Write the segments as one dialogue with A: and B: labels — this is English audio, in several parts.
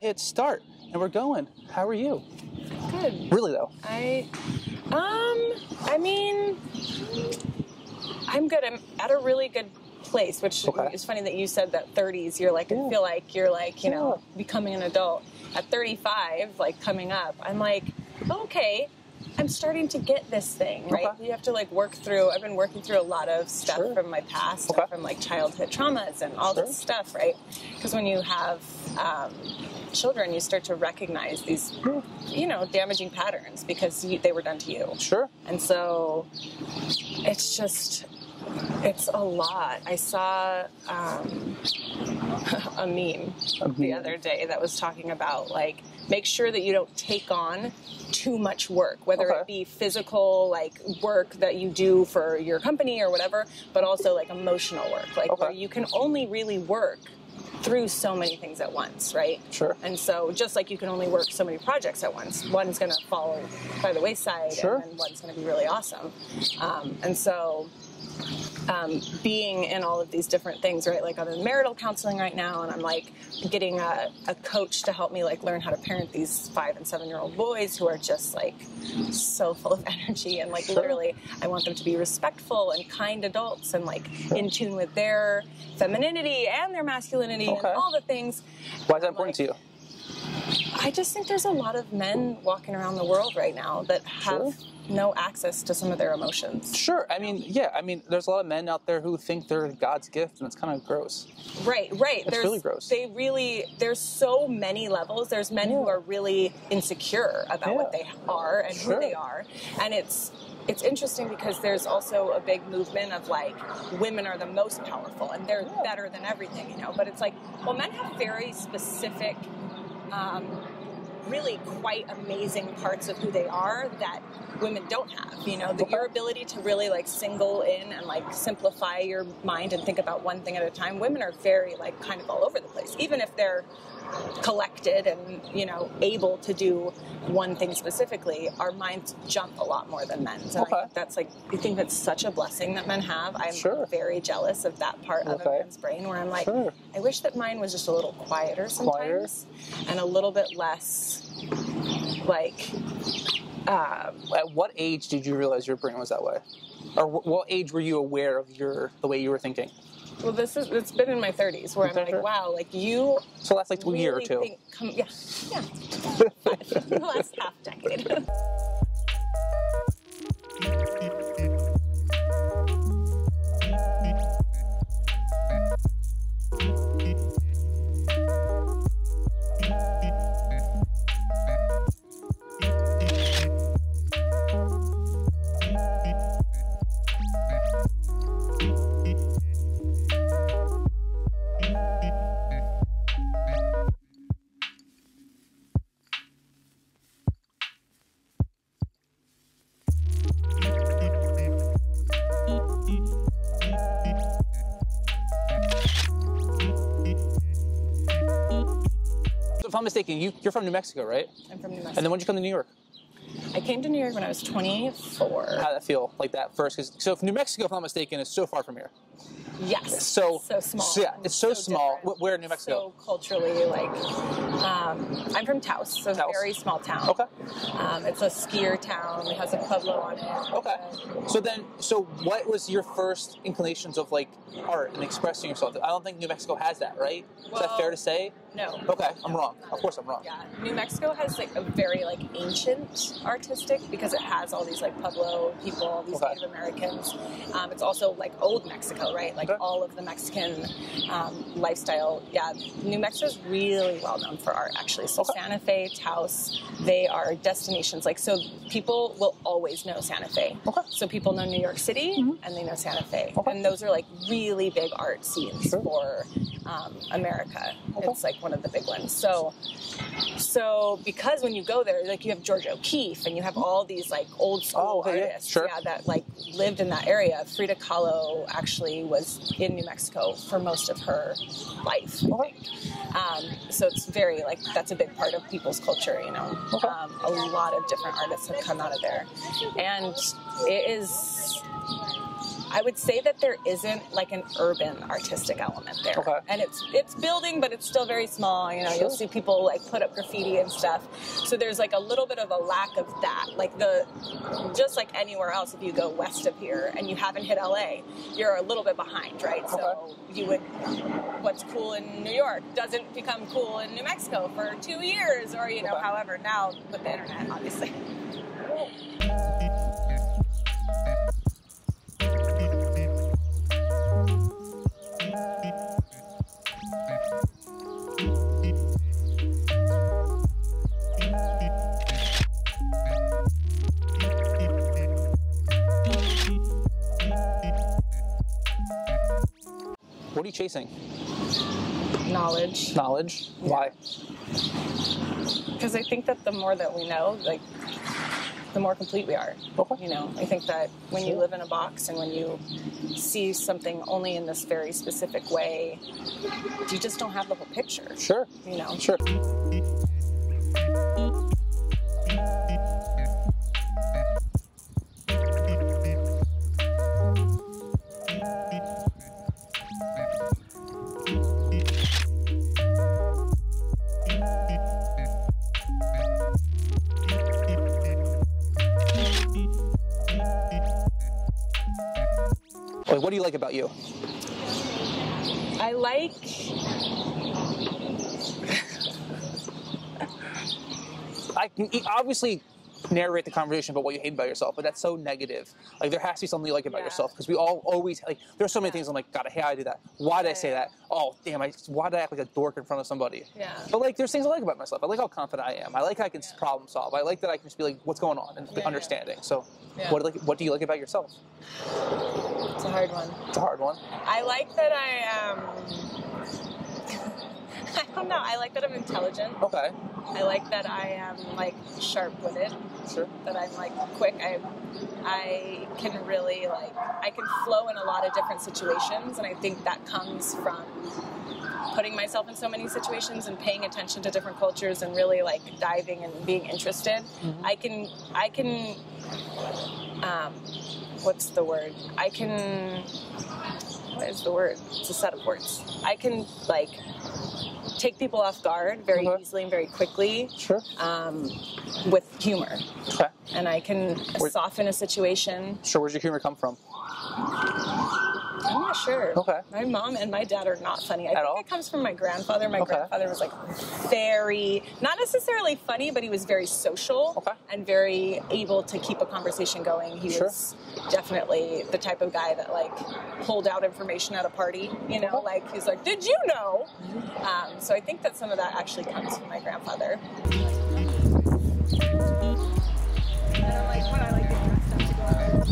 A: hit start, and we're going. How are you?
B: Good.
A: Really though?
B: I mean, I'm good. I'm at a really good place, which is funny that you said that 30s, you're like, I feel like you're like, you know, becoming an adult. At 35, like coming up, I'm like, okay, I'm starting to get this thing, right? You have to like work through, I've been working through a lot of stuff from my past, from like childhood traumas and all this stuff, right? Because when you have children, you start to recognize these, you know, damaging patterns because they were done to you. And so it's just, it's a lot. I saw a meme the other day that was talking about like, make sure that you don't take on too much work, whether it be physical, like work that you do for your company or whatever, but also like emotional work, like where you can only really work through so many things at once, right? And so just like you can only work so many projects at once, one's going to fall by the wayside and then one's going to be really awesome. And so being in all of these different things, right? Like I'm in marital counseling right now, and I'm like getting a coach to help me like learn how to parent these 5 and 7-year-old boys who are just like so full of energy, and like literally I want them to be respectful and kind adults and like in tune with their femininity and their masculinity and all the things.
A: Why is that important to you?
B: I just think there's a lot of men walking around the world right now that have no access to some of their emotions.
A: I mean, there's a lot of men out there who think they're God's gift, and it's kind of gross.
B: Right. It's really gross. There's so many levels. There's men who are really insecure about what they are and who they are. And it's interesting because there's also a big movement of like, women are the most powerful and they're better than everything, you know, but it's like, well, men have very specific, really quite amazing parts of who they are that women don't have, you know, your ability to really like single in and like simplify your mind and think about one thing at a time. Women are very like kind of all over the place, even if they're collected and, you know, able to do one thing specifically. Our minds jump a lot more than men's. And I think that's like, I think that's such a blessing that men have. I'm very jealous of that part of a man's brain where I'm like, I wish that mine was just a little quieter sometimes and a little bit less like...
A: At what age did you realize your brain was that way? Or what age were you aware of the way you were thinking?
B: Well, it's been in my 30s where I'm like, wow, like you...
A: So that's like a year or two.
B: The last half decade.
A: If I'm mistaken, you're from New Mexico, right?
B: I'm from New Mexico.
A: And then when did you come to New York?
B: I came to New York when I was 24.
A: How did that feel, like that first? So if New Mexico, if I'm not mistaken, is so far from here.
B: Yes.
A: So
B: small.
A: So, yeah, it's so small.
B: Different.
A: Where in New Mexico?
B: So culturally, like, I'm from Taos, so it's a very small town. It's a skier town. It has a pueblo on it.
A: So what was your first inclinations of like art and expressing yourself? I don't think New Mexico has that, right? Is that fair to say?
B: No.
A: Okay, I'm wrong. Of course I'm wrong.
B: Yeah, New Mexico has like a very like ancient artistic because it has all these like Pueblo people, all these Native Americans. It's also like old Mexico, right? Like all of the Mexican lifestyle. Yeah, New Mexico is really well known for art, actually. So Santa Fe, Taos, they are destinations. Like, so people will always know Santa Fe. So people know New York City and they know Santa Fe. And those are like really big art scenes for America. It's like one of the big ones. So because when you go there, like you have George O'Keeffe and you have all these like old school artists that like lived in that area. Frida Kahlo actually was in New Mexico for most of her life, I think. So it's very like, that's a big part of people's culture, you know. A lot of different artists have come out of there. And it is... I would say that there isn't like an urban artistic element there.
A: Okay.
B: And it's building, but it's still very small. You know,
A: Sure.
B: you'll see people like put up graffiti and stuff. So there's like a little bit of a lack of that. Like just like anywhere else, if you go west of here and you haven't hit LA, you're a little bit behind, right? So what's cool in New York doesn't become cool in New Mexico for 2 years, or, you know, however, now with the internet, obviously.
A: What are you chasing?
B: Knowledge.
A: Knowledge? Yeah. Why?
B: Because I think that the more that we know, like, the more complete we are.
A: Okay.
B: You know, I think that when you live in a box and when you see something only in this very specific way, you just don't have the whole picture.
A: Sure.
B: You know?
A: Sure. Like, what do you like about you?
B: I like...
A: I can obviously narrate the conversation about what you hate about yourself, but that's so negative. Like, there has to be something you like about yourself, because we all always, like, there's so many things I'm like, God, I hate how I do that. Why did I say that? Oh, damn, why did I act like a dork in front of somebody?
B: Yeah.
A: But, like, there's things I like about myself. I like how confident I am. I like how I can problem solve. I like that I can just be like, what's going on, and understanding. So, what do you like about yourself?
B: It's a hard one.
A: It's a hard one.
B: I like that I don't know. I like that I'm intelligent.
A: Okay.
B: I like that I am, like, sharp-witted.
A: Sure.
B: That I'm, like, quick. I can really, like, I can flow in a lot of different situations, and I think that comes from putting myself in so many situations and paying attention to different cultures and really, like, diving and being interested.
A: Mm-hmm.
B: I can, what's the word? What is the word? It's a set of words. I can, like, take people off guard very easily and very quickly.
A: Sure.
B: With humor.
A: Okay.
B: And I can soften a situation.
A: Sure. Where's your humor come from?
B: I'm not sure.
A: Okay.
B: My mom and my dad are not funny. I think
A: all?
B: it comes from my grandfather. My grandfather was, like, very, not necessarily funny, but he was very social and very able to keep a conversation going. He was definitely the type of guy that, like, pulled out information at a party, you know, like, he's like, did you know? So I think that some of that actually comes from my grandfather. And I'm like, when I like get dressed up to go out.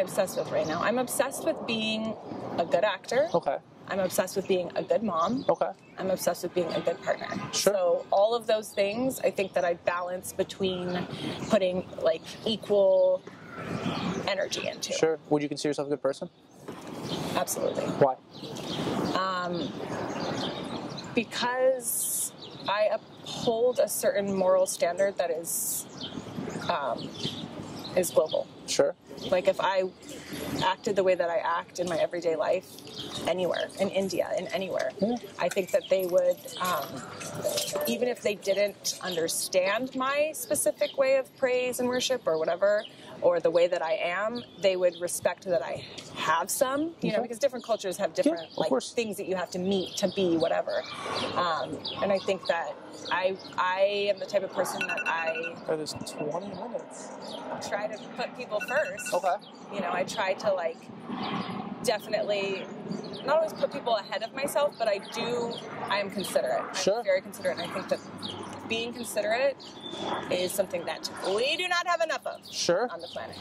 B: Obsessed with right now. I'm obsessed with being a good actor.
A: Okay.
B: I'm obsessed with being a good mom.
A: Okay.
B: I'm obsessed with being a good partner.
A: Sure.
B: So all of those things, I think that I balance between putting, like, equal energy into.
A: Sure. Would you consider yourself a good person?
B: Absolutely.
A: Why?
B: Because I uphold a certain moral standard that is global.
A: Sure.
B: Like, if I acted the way that I act in my everyday life, anywhere, in India, in anywhere, I think that they would, even if they didn't understand my specific way of praise and worship or whatever, or the way that I am, they would respect that I have some, you know, because different cultures have different things that you have to meet to be whatever. And I think that I am the type of person that
A: Oh, there's 20 minutes.
B: try to put people first.
A: Okay.
B: You know, I try to, like, definitely not always put people ahead of myself, but I am considerate.
A: Sure.
B: I'm very considerate, and I think that being considerate is something that we do not have enough of
A: on
B: the planet.